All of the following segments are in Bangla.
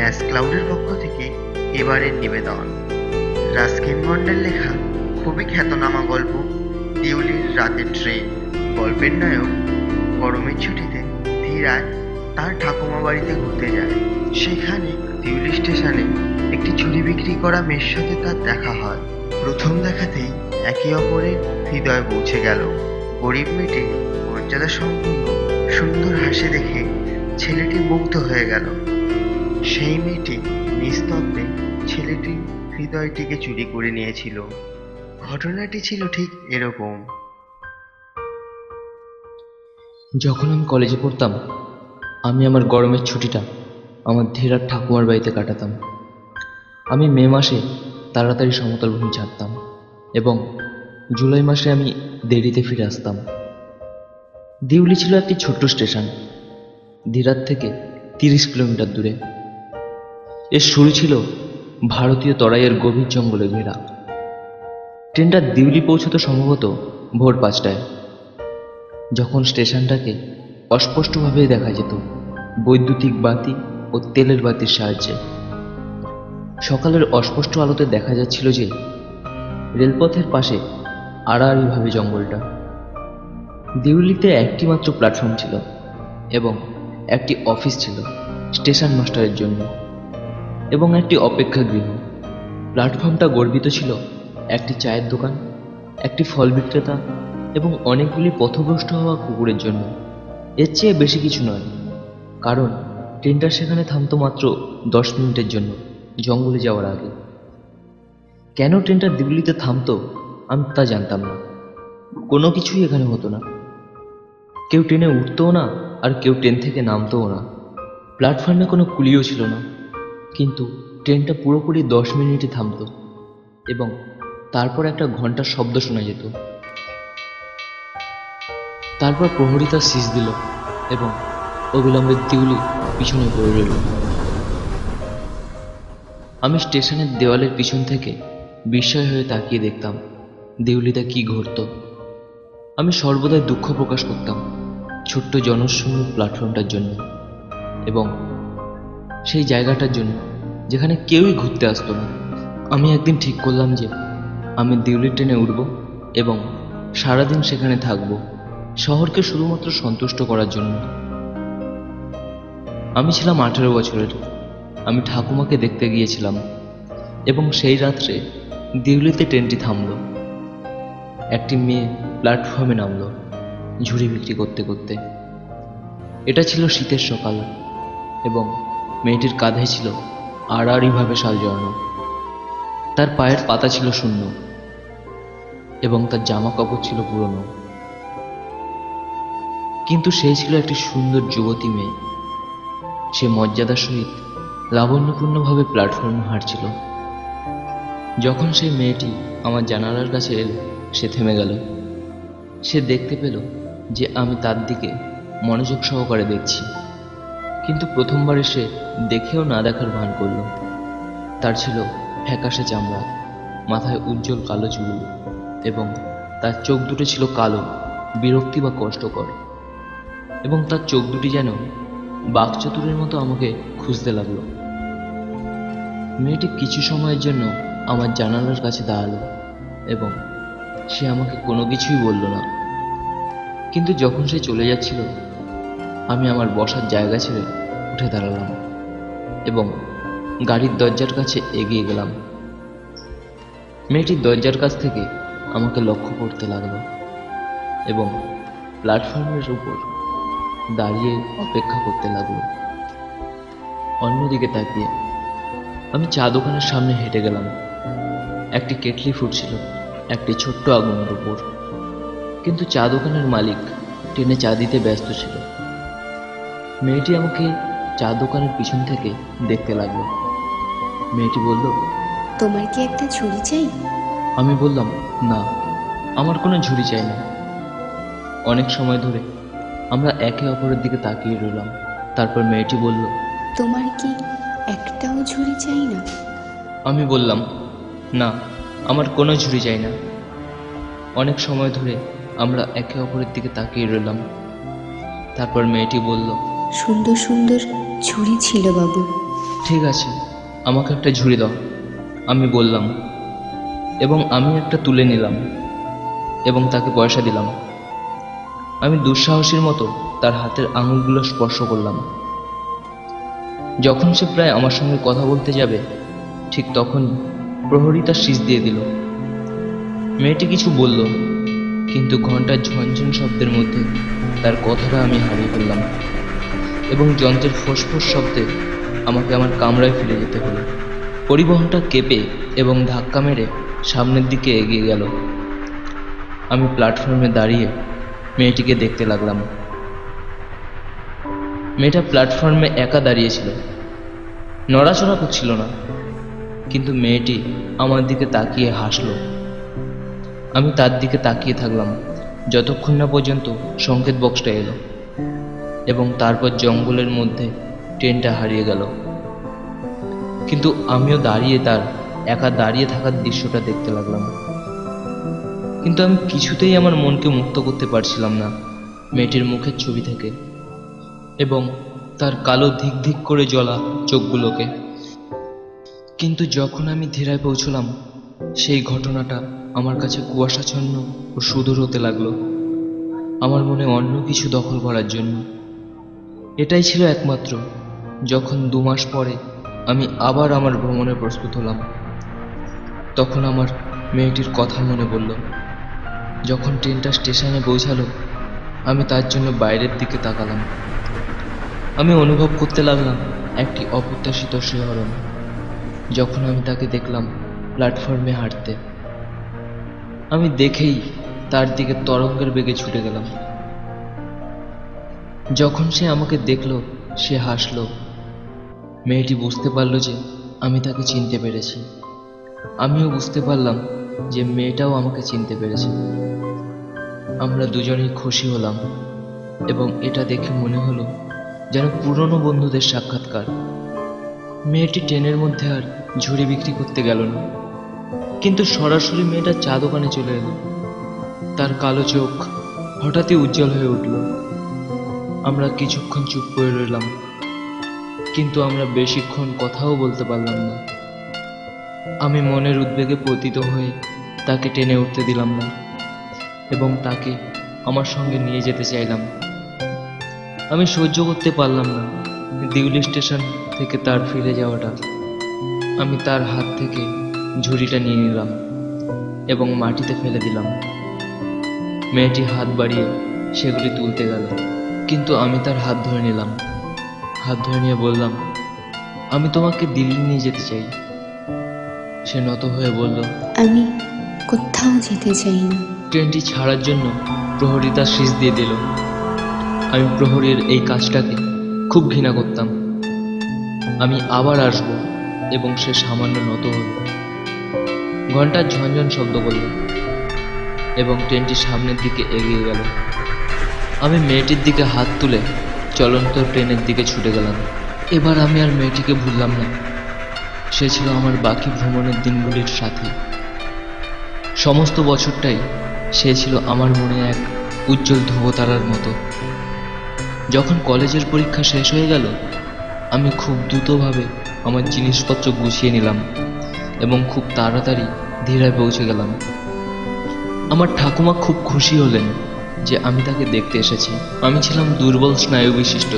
ন্যাস ক্লাউডের পক্ষ থেকে এবারের নিবেদন। রাস্কিন বন্ডের লেখা খুবই খ্যাতনামা গল্প দিউলির রাতের ট্রেন। গল্পের নায়ক গরমের ছুটিতে ধীরাজ তার ঠাকুমা বাড়িতে ঘুরতে যায়। সেখানে দিউলি স্টেশনে একটি ছুরি বিক্রি করা মেয়ের সাথে তার দেখা হয়। প্রথম দেখাতেই একে অপরের হৃদয়ে পৌঁছে গেল। গরিব মেয়েটি মর্যাদা সম্পন্ন সুন্দর হাসি দেখে ছেলেটি মুগ্ধ হয়ে গেল। সেই মেয়েটি নিস্তব্ধে ছেলেটির হৃদয়টিকে চুরি করে নিয়েছিল। ঘটনাটি ছিল ঠিক এরকম। যখন আমি কলেজে পড়তাম, আমি আমার গরমের ছুটিটা আমার ধীরার ঠাকুমার বাড়িতে কাটাতাম। আমি মে মাসে তাড়াতাড়ি সমতল ভূমি ছাড়তাম এবং জুলাই মাসে আমি দেরিতে ফিরে আসতাম। দিউলি ছিল একটি ছোট্ট স্টেশন, ধীরার থেকে 30 কিলোমিটার দূরে। এর শুরু ছিল ভারতীয় তরাইয়ের গভীর জঙ্গলে ঘেরা। ট্রেনটা দিউলি পৌঁছতো সম্ভবত ভোর 5টায়, যখন স্টেশনটাকে অস্পষ্টভাবে দেখা যেত বৈদ্যুতিক বাতি ও তেলের বাতির সাহায্যে। সকালের অস্পষ্ট আলোতে দেখা যাচ্ছিল যে রেলপথের পাশে আড়াআড়িভাবে জঙ্গলটা। দিউলিতে একটি মাত্র প্ল্যাটফর্ম ছিল এবং একটি অফিস ছিল স্টেশন মাস্টারের জন্য এবং একটি অপেক্ষাগৃহ। প্ল্যাটফর্মটা গর্বিত ছিল একটি চায়ের দোকান, একটি ফল বিক্রেতা এবং অনেকগুলি পথভ্রষ্ট হওয়া কুকুরের জন্য। এর চেয়ে বেশি কিছু নয়, কারণ ট্রেনটা সেখানে থামতো মাত্র 10 মিনিটের জন্য জঙ্গলে যাওয়ার আগে। কেন ট্রেনটা দিল্লিতে থামতো আমি তা জানতাম না। কোনো কিছুই এখানে হতো না। কেউ ট্রেনে উঠতও না আর কেউ ট্রেন থেকে নামতও না। প্ল্যাটফর্মে কোনো কুলিও ছিল না, কিন্তু ট্রেনটা পুরোপুরি 10 মিনিটে থামতো এবং তারপর একটা ঘন্টার শব্দ শোনা যেত। তারপর প্রহরী তার শীষ দিল এবং অবিলম্বে দিউলি পিছনে পড়ে রইল। আমি স্টেশনের দেওয়ালের পিছন থেকে বিস্ময় হয়ে তাকিয়ে দেখতাম দিউলিতে কি ঘটত। আমি সর্বদাই দুঃখ প্রকাশ করতাম ছোট্ট জনশূন্য প্ল্যাটফর্মটার জন্য এবং সেই জায়গাটার জন্য যেখানে কেউই ঘুরতে আসতো না। আমি একদিন ঠিক করলাম যে আমি দিউলি ট্রেনে উঠব এবং সারাদিন সেখানে থাকব, শহরকে শুধুমাত্র সন্তুষ্ট করার জন্য। আমি ছিলাম 18 বছরের। আমি ঠাকুমাকে দেখতে গিয়েছিলাম এবং সেই রাত্রে দিউলিতে ট্রেনটি থামল। একটি মেয়ে প্ল্যাটফর্মে নামল ঝুড়ি বিক্রি করতে করতে। এটা ছিল শীতের সকাল এবং মেয়েটির কাঁধে ছিল আড়াআড়িভাবে শাল জড়ানো। তার পায়ের পাতা ছিল শূন্য এবং তার জামা কাপড় ছিল পুরনো, কিন্তু সেই ছিল একটি সুন্দর যুবতী মেয়ে। সে মর্যাদার সহিত লাবণ্যপূর্ণভাবে প্ল্যাটফর্মে হাঁটছিল। যখন সেই মেয়েটি আমার জানালার কাছে এলো, সে থেমে গেল। সে দেখতে পেল যে আমি তার দিকে মনোযোগ সহকারে দেখছি, কিন্তু প্রথমবারে সে দেখেও না দেখার ভান করল। তার ছিল ফ্যাকাশে চামড়া, মাথায় উজ্জ্বল কালো চুল এবং তার চোখ দুটো ছিল কালো, বিরক্তি বা কষ্টকর, এবং তার চোখ দুটি যেন বাকচতুরের মতো আমাকে খুঁজতে লাগলো। মেয়েটি কিছু সময়ের জন্য আমার জানালার কাছে দাঁড়ালো এবং সে আমাকে কোনো কিছুই বলল না। কিন্তু যখন সে চলে যাচ্ছিল, আমি আমার বসার জায়গা ছেড়ে উঠে দাঁড়ালাম এবং গাড়ির দরজার কাছে এগিয়ে গেলাম। মেয়েটি দরজার কাছ থেকে আমাকে লক্ষ্য করতে লাগলো এবং প্ল্যাটফর্মের উপর দাঁড়িয়ে অপেক্ষা করতে লাগলো। অন্যদিকে তাকিয়ে আমি চা দোকানের সামনে হেঁটে গেলাম। একটি কেটলি ফুটছিল একটি ছোট্ট আগুনের উপর, কিন্তু চা দোকানের মালিক ট্রেনে চা দিতে ব্যস্ত ছিল। মেয়েটি আমাকে চা দোকানের পিছন থেকে দেখতে লাগলো। মেয়েটি বলল, তোমার কি একটা ঝুড়ি চাই? আমি বললাম, না, আমার কোনো ঝুড়ি চাই না। অনেক সময় ধরে আমরা একে অপরের দিকে তাকিয়ে রইলাম। তারপর মেয়েটি বলল, তোমার কি একটাও ঝুড়ি চাই না? আমি বললাম, না, আমার কোনো ঝুড়ি চাই না। অনেক সময় ধরে আমরা একে অপরের দিকে তাকিয়ে রইলাম। তারপর মেয়েটি বলল, সুন্দর সুন্দর ঝুড়ি ছিল বাবু, ঠিক আছে, আমাকে একটা ঝুড়ি দাও, আমি বললাম, এবং আমি একটা তুলে নিলাম এবং তাকে পয়সা দিলাম। আমি দুঃসাহসীর মতো তার হাতের আঙুলগুলো স্পর্শ করলাম। যখন সে প্রায় আমার সঙ্গে কথা বলতে যাবে, ঠিক তখনই প্রহরী তার শীষ দিয়ে দিল। মেয়েটি কিছু বলল, কিন্তু ঘন্টার ঝনঝন শব্দের মধ্যে তার কথাটা আমি হারিয়ে ফেললাম এবং যন্ত্রের ফোঁস শব্দে আমাকে আমার কামরায় ফিরে যেতে হলো। পরিবহনটা কেঁপে এবং ধাক্কা মেরে সামনের দিকে এগিয়ে গেল। আমি প্ল্যাটফর্মে দাঁড়িয়ে মেয়েটিকে দেখতে লাগলাম। মেয়েটা প্ল্যাটফর্মে একা দাঁড়িয়েছিল, নড়াচড়া করছিল না, কিন্তু মেয়েটি আমার দিকে তাকিয়ে হাসলো। আমি তার দিকে তাকিয়ে থাকলাম যতক্ষণ না পর্যন্ত সংকেত বক্সটা এলো এবং তারপর জঙ্গলের মধ্যে ট্রেনটা হারিয়ে গেল। কিন্তু আমিও দাঁড়িয়ে তার একা দাঁড়িয়ে থাকার দৃশ্যটা দেখতে লাগলাম। কিন্তু আমি কিছুতেই আমার মনকে মুক্ত করতে পারছিলাম না মেয়েটির মুখের ছবি থেকে এবং তার কালো ধিক ধিক করে জ্বলা চোখগুলোকে। কিন্তু যখন আমি ধীরায় পৌঁছলাম, সেই ঘটনাটা আমার কাছে কুয়াশাচ্ছন্ন ও সুদূর হতে লাগলো, আমার মনে অন্য কিছু দখল করার জন্য। এটাই ছিল একমাত্র যখন 2 মাস পরে আমি আবার আমার ভ্রমণে প্রস্তুত হলাম। তখন আমার মেয়েটির কথা মনে পড়ল। যখন ট্রেনটা স্টেশনে পৌঁছালো, আমি তার জন্য বাইরের দিকে তাকালাম। আমি অনুভব করতে লাগলাম একটি অপ্রত্যাশিত শিহরণ যখন আমি তাকে দেখলাম প্ল্যাটফর্মে হাঁটতে। আমি দেখেই তার দিকে তরঙ্গের বেগে ছুটে গেলাম। যখন সে আমাকে দেখল, সে হাসলো। মেয়েটি বুঝতে পারল যে আমি তাকে চিনতে পেরেছি। আমিও বুঝতে পারলাম যে মেয়েটাও আমাকে চিনতে পেরেছে। আমরা দুজনেই খুশি হলাম এবং এটা দেখে মনে হলো যেন পুরনো বন্ধুদের সাক্ষাৎকার। মেয়েটি ট্রেনের মধ্যে আর ঝুড়ি বিক্রি করতে গেল না, কিন্তু সরাসরি মেয়েটা চা দোকানে চলে এলো। তার কালো চোখ হঠাৎই উজ্জ্বল হয়ে উঠল। আমরা কিছুক্ষণ চুপ করে রইলাম, কিন্তু আমরা বেশিক্ষণ কথাও বলতে পারলাম না। আমি মনের উদ্বেগে পতিত হয়ে তাকে টেনে উঠতে দিলাম না এবং তাকে আমার সঙ্গে নিয়ে যেতে চাইলাম। আমি সহ্য করতে পারলাম না দিউলি স্টেশন থেকে তার ফিরে যাওয়াটা। আমি তার হাত থেকে ঝুড়িটা নিয়ে নিলাম এবং মাটিতে ফেলে দিলাম। মেয়েটি হাত বাড়িয়ে সেগুলি তুলতে গেল, কিন্তু আমি তার হাত ধরে নিলাম। হাত ধরে নিয়ে বললাম, আমি তোমাকে দিল্লি নিয়ে যেতে চাই। সে নত হয়ে বলল, আমি কোথাও যেতে চাই না। ট্রেনটি ছাড়ার জন্য প্রহরী তার শীষ দিয়ে দিল। আমি প্রহরীর এই কাজটাকে খুব ঘৃণা করতাম। আমি আবার আসব, এবং সে সামান্য নত হল। ঘন্টার ঝনঝন শব্দ করল এবং ট্রেনটি সামনের দিকে এগিয়ে গেল। আমি মেয়েটির দিকে হাত তুলে চলন্ত ট্রেনের দিকে ছুটে গেলাম। এবার আমি আর মেয়েটিকে ভুললাম না। সে ছিল আমার বাকি ভ্রমণের দিনগুলির সাথী। সমস্ত বছরটাই সে ছিল আমার মনে এক উজ্জ্বল ধ্রুবতারার মতো। যখন কলেজের পরীক্ষা শেষ হয়ে গেল, আমি খুব দ্রুতভাবে আমার জিনিসপত্র গুছিয়ে নিলাম এবং খুব তাড়াতাড়ি ধীরায় পৌঁছে গেলাম। আমার ঠাকুমা খুব খুশি হলেন যে আমি তাকে দেখতে এসেছি। আমি ছিলাম দুর্বল স্নায়ু বিশিষ্ট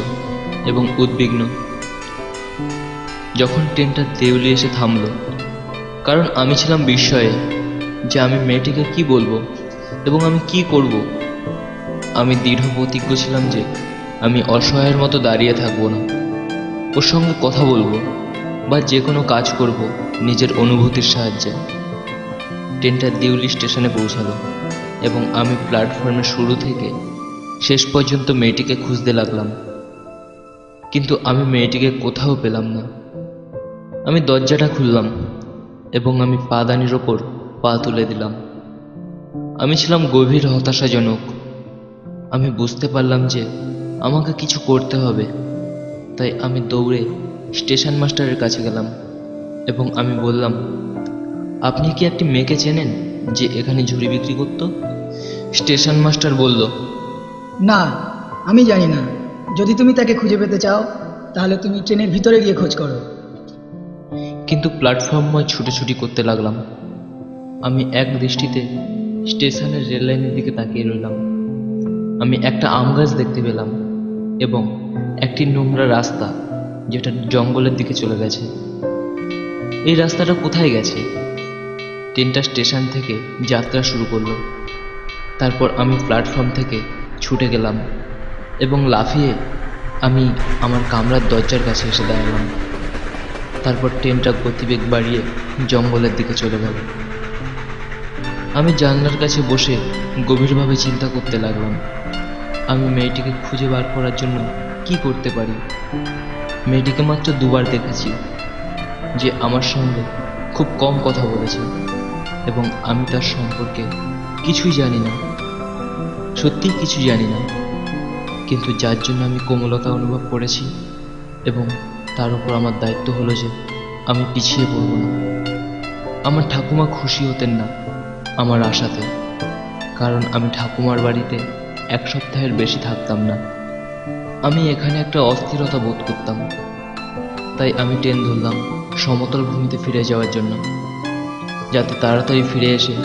এবং উদ্বিগ্ন যখন ট্রেনটা দেউলি এসে থামল, কারণ আমি ছিলাম বিস্ময়ে যে আমি মেয়েটিকে কি বলবো এবং আমি কি করব। আমি দৃঢ় প্রতিজ্ঞ ছিলাম যে আমি অসহায়ের মতো দাঁড়িয়ে থাকবো না, ওর সঙ্গে কথা বলবো বা যে কোনো কাজ করব নিজের অনুভূতির সাহায্যে। ট্রেনটা দিউলি স্টেশনে পৌঁছালো এবং আমি প্ল্যাটফর্মের শুরু থেকে শেষ পর্যন্ত মেয়েটিকে খুঁজতে লাগলাম, কিন্তু আমি মেয়েটিকে কোথাও পেলাম না। আমি দরজাটা খুললাম এবং আমি পাদানির ওপর পা তুলে দিলাম। আমি ছিলাম গভীর হতাশাজনক। আমি বুঝতে পারলাম যে আমাকে কিছু করতে হবে, তাই আমি দৌড়ে স্টেশন মাস্টারের কাছে গেলাম এবং আমি বললাম, আপনি কি একটি মেয়েকে চেনেন যে এখানে ঝুড়ি বিক্রি করত? স্টেশন মাস্টার বলল, না, আমি জানি না। যদি তুমি তাকে খুঁজে পেতে চাও, তাহলে তুমি ট্রেনের ভিতরে গিয়ে খোঁজ করো। কিন্তু প্ল্যাটফর্মময় ছুটোছুটি করতে লাগলাম। আমি এক দৃষ্টিতে স্টেশনের রেল লাইনের দিকে তাকিয়ে রইলাম। আমি একটা আম গাছ দেখতে পেলাম এবং একটি নোংরা রাস্তা যেটা জঙ্গলের দিকে চলে গেছে। এই রাস্তাটা কোথায় গেছে? ট্রেনটা স্টেশন থেকে যাত্রা শুরু করলো। তারপর আমি প্ল্যাটফর্ম থেকে ছুটে গেলাম এবং লাফিয়ে আমি আমার কামরার দরজার কাছে এসে দাঁড়ালাম। তারপর ট্রেনটা গতিবেগ বাড়িয়ে জঙ্গলের দিকে চলে গেল। আমি জানলার কাছে বসে গভীরভাবে চিন্তা করতে লাগলাম, আমি মেয়েটিকে খুঁজে বার করার জন্য কি করতে পারি। মেয়েটিকে মাত্র দুবার দেখেছি, যে আমার সঙ্গে খুব কম কথা বলেছে এবং আমি তার সম্পর্কে কিছুই জানি না, সত্যিই কিছু জানি না। কিন্তু যার জন্য আমি কোমলতা অনুভব করেছি এবং তার উপর আমার দায়িত্ব হলো যে আমি পিছিয়ে পড়ব না। আমার ঠাকুমা খুশি হতেন না আমার আশাতে, কারণ আমি ঠাকুমার বাড়িতে এক সপ্তাহের বেশি থাকতাম না। আমি এখানে একটা অস্থিরতা বোধ করতাম, তাই আমি ট্রেন ধরলাম সমতল ভূমিতে ফিরে যাওয়ার জন্য, যাতে তাড়াতাড়ি ফিরে এসে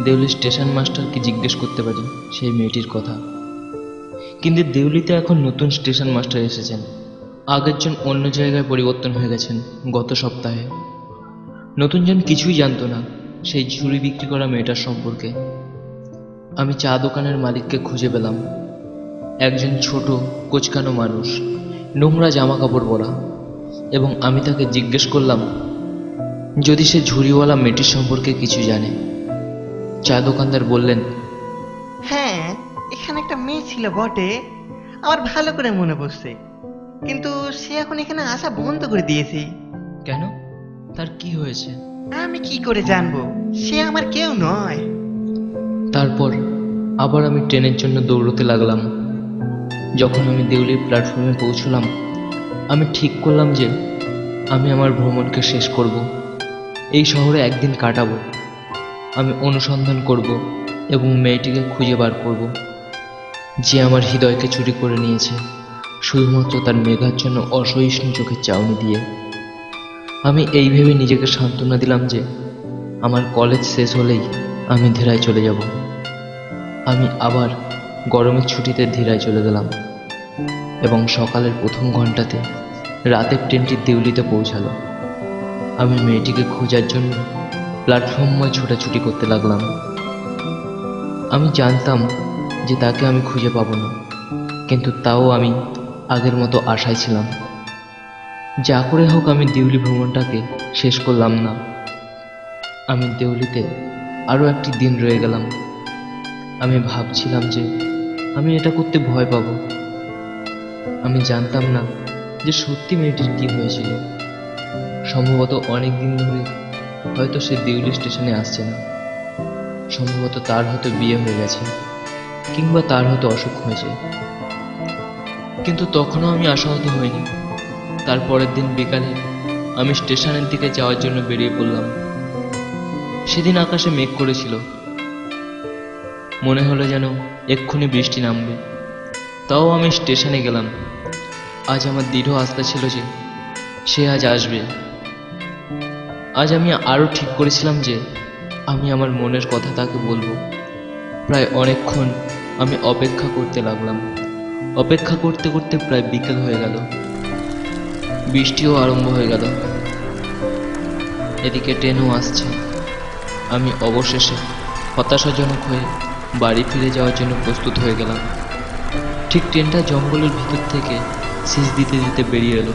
দেউলি স্টেশন মাস্টারকে জিজ্ঞেস করতে পারি সেই মেয়েটির কথা। কিন্তু দেউলিতে এখন নতুন স্টেশন মাস্টার এসেছেন। আগের জন অন্য জায়গায় পরিবর্তন হয়ে গেছেন গত সপ্তাহে। নতুনজন কিছুই জানতো না সেই ঝুড়ি বিক্রি করা মেয়েটার সম্পর্কে। আমি চা দোকানের মালিককে খুঁজে পেলাম, একজন ছোট কোচকানো মানুষ, নোংরা জামা কাপড় পরা, এবং আমি তাকে জিজ্ঞেস করলাম যদি সে ঝুড়িওয়ালা মেয়েটির সম্পর্কে কিছু জানে। চা দোকানদার বললেন, হ্যাঁ, এখানে একটা মেয়ে ছিল বটে, আমার ভালো করে মনে পড়ছে, কিন্তু সে এখন এখানে আসা বন্ধ করে দিয়েছে। কেন? তার কি হয়েছে? আমি কি করে জানবো? সে আমার কেউ নয়। তারপর আবার আমি ট্রেনের জন্য দৌড়তে লাগলাম। যখন আমি দেউলির প্ল্যাটফর্মে পৌঁছলাম, আমি ঠিক করলাম যে আমি আমার ভ্রমণকে শেষ করব, এই শহরে একদিন কাটাবো। আমি অনুসন্ধান করব এবং মেয়েটিকে খুঁজে বার করব, যে আমার হৃদয়কে চুরি করে নিয়েছে শুধুমাত্র তার মেঘাচ্ছন্ন অসহিষ্ণু চোখের চাউনি দিয়ে। আমি এই ভেবে নিজেকে সান্ত্বনা দিলাম যে আমার কলেজ শেষ হলেই আমি ধীরায় চলে যাব। আমি আবার গরমের ছুটিতে ধীরায় চলে গেলাম এবং সকালের প্রথম ঘন্টাতে রাতের ট্রেনটি দেউলিতে পৌঁছালো। আমি মেয়েটিকে খোঁজার জন্য প্ল্যাটফর্মময় ছোটাছুটি করতে লাগলাম। আমি জানতাম যে তাকে আমি খুঁজে পাবো না, কিন্তু তাও আমি আগের মতো আশায় ছিলাম। যা করে হোক আমি দেউলি ভ্রমণটাকে শেষ করলাম না। আমি দেউলিতে আরও একটি দিন রয়ে গেলাম। আমি ভাবছিলাম যে আমি এটা করতে ভয় পাবো। আমি জানতাম না যে সত্যি মেয়েটির কি হয়েছিল। সম্ভবত অনেক দিন ধরে হয়তো সে দেউলি স্টেশনে আসছে না। সম্ভবত তার হয়তো বিয়ে হয়ে গেছে, কিংবা তার হয়তো অসুখ হয়েছে। কিন্তু তখনও আমি আশাহত হইনি। তারপরের দিন বিকালে আমি স্টেশনের দিকে যাওয়ার জন্য বেরিয়ে পড়লাম। সেদিন আকাশে মেঘ করেছিল, মনে হলো যেন এক্ষুনি বৃষ্টি নামবে। তাও আমি স্টেশনে গেলাম। আজ আমার দৃঢ় আস্থা ছিল যে সে আজ আসবে। আজ আমি আরও ঠিক করেছিলাম যে আমি আমার মনের কথা তাকে বলবো। প্রায় অনেকক্ষণ আমি অপেক্ষা করতে লাগলাম। অপেক্ষা করতে করতে প্রায় বিকেল হয়ে গেল। বৃষ্টিও আরম্ভ হয়ে গেল। এদিকে ট্রেনও আসছে। আমি অবশেষে হতাশাজনক হয়ে বাড়ি ফিরে যাওয়ার জন্য প্রস্তুত হয়ে গেলাম। ঠিক ট্রেনটা জঙ্গলের ভিতর থেকে শীষ দিতে দিতে বেরিয়ে এলো।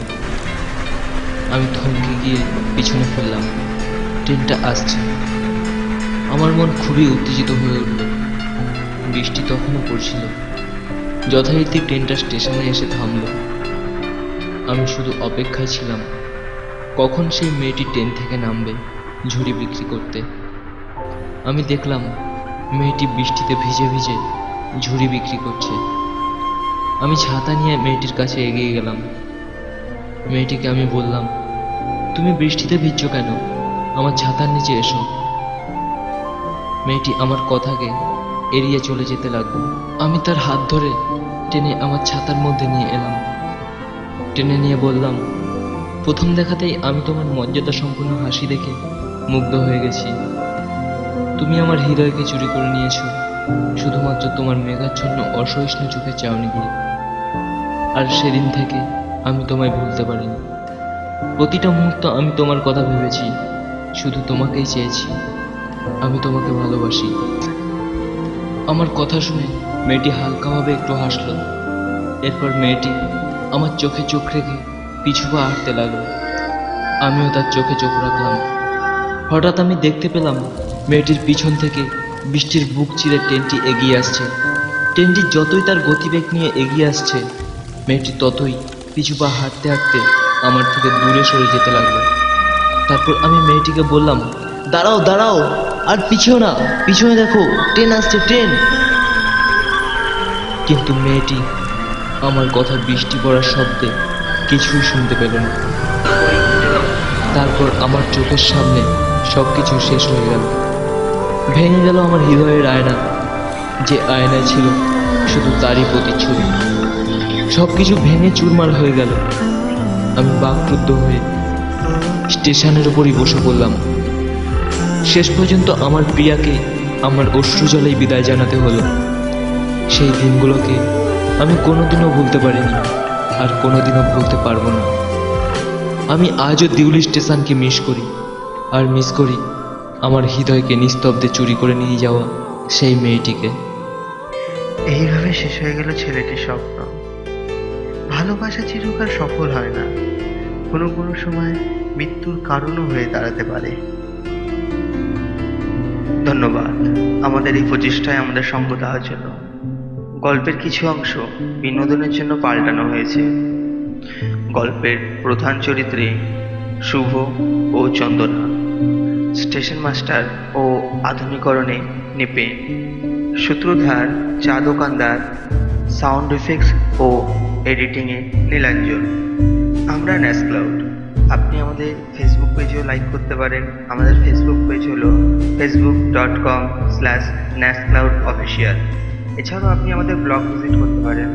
আমি থমকে গিয়ে পিছনে ফেললাম। ট্রেনটা আসছে। আমার মন খুবই উত্তেজিত হয়ে উঠল। বৃষ্টি তখনও পড়ছিল। যথারীতি ট্রেনটা স্টেশনে এসে থামল। আমি শুধু অপেক্ষায় ছিলাম কখন সেই মেয়েটি ট্রেন থেকে নামবে ঝুড়ি বিক্রি করতে। আমি দেখলাম মেয়েটি বৃষ্টিতে ভিজে ভিজে ঝুড়ি বিক্রি করছে। আমি ছাতা নিয়ে মেয়েটির কাছে এগিয়ে গেলাম। মেয়েটিকে আমি বললাম, তুমি বৃষ্টিতে ভিজছো কেন? আমার ছাতার নিচে এসো। মেয়েটি আমার কথাকে এড়িয়ে চলে যেতে লাগলো। আমি তার হাত ধরে টেনে আমার ছাতার মধ্যে নিয়ে এলাম। টেনে নিয়ে বললাম, প্রথম দেখাতেই আমি তোমার মর্যাদা সম্পূর্ণ হাসি দেখে মুগ্ধ হয়ে গেছি। তুমি আমার হৃদয়কে চুরি করে নিয়েছো শুধুমাত্র তোমার মেঘাচ্ছন্ন অসহিষ্ণু চোখে চাউনি দিয়ে। আর সেদিন থেকে আমি তোমায় ভুলতে পারিনি। প্রতিটা মুহূর্ত আমি তোমার কথা ভেবেছি, শুধু তোমাকেই চেয়েছি। আমি তোমাকে ভালোবাসি। আমার কথা শুনে মেয়েটি হালকাভাবে একটু হাসলো। এরপর মেয়েটি আমার চোখে চোখ রেখে পিছু পা হাঁটতে লাগলো। আমিও তার চোখে চোখ রাখলাম। হঠাৎ আমি দেখতে পেলাম মেয়েটির পিছন থেকে বৃষ্টির বুক চিরে ট্রেনটি এগিয়ে আসছে। ট্রেনটি যতই তার গতিবেগ নিয়ে এগিয়ে আসছে, মেয়েটি ততই পিছু পা হাঁটতে হাঁটতে আমার থেকে দূরে সরে যেতে লাগলো। তারপর আমি মেয়েটিকে বললাম, দাঁড়াও দাঁড়াও, আর পিছিও না, পিছনে দেখো, ট্রেন আসছে, ট্রেন। কিন্তু মেয়েটি আমার কথা বৃষ্টি পড়ার শব্দে কিছুই শুনতে পেল না। তারপর আমার চোখের সামনে সবকিছু শেষ হয়ে গেল। ভেঙে গেল আমার হৃদয়ের আয়না, যে আয়নায় ছিল শুধু তারই প্রতিচ্ছবি। সবকিছু ভেঙে চুরমার হয়ে গেল। আমি বাকরুদ্ধ হয়ে স্টেশনের উপরই বসে পড়লাম। শেষ পর্যন্ত আমার প্রিয়াকে আমার অশ্রুজলেই বিদায় জানাতে হলো। সেই দিনগুলোকে আমি কোনোদিনও ভুলতে পারিনি, আর কোনোদিনও ভুলতে পারবো না। আমি আজও দিউলি স্টেশনকে মিস করি, আর মিস করি আমার হৃদয়কে নিস্তব্ধে চুরি করে নিয়ে যাওয়া সেই মেয়েটিকে। এইভাবে শেষ হয়ে গেল ছেলেটির স্বপ্ন। ভালোবাসা চিরকাল সফল হয় না, কোনো কোনো সময় মৃত্যুর কারণও হয়ে দাঁড়াতে পারে। ধন্যবাদ আমাদের এই প্রচেষ্টায় আমাদের সঙ্গ দেওয়ার জন্য। গল্পের কিছু অংশ বিনোদনের জন্য পাল্টানো হয়েছে। গল্পের প্রধান চরিত্রে শুভ ও চন্দনা, স্টেশন মাস্টার ও আধুনিকরণে নিপেন, সূত্রধার চা দোকানদার, সাউন্ড ইফেক্টস ও এডিটিংয়ে নীলাঞ্জন। আমরা ন্যাস ক্লাউড। আপনি আমাদের ফেসবুক পেজেও লাইক করতে পারেন। আমাদের ফেসবুক পেজ হলো facebook.com/nascloudofficial। এছাড়াও আপনি আমাদের ব্লগ ভিজিট করতে পারেন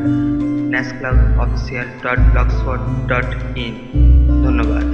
nascloudofficial.blogspot.in। ধন্যবাদ।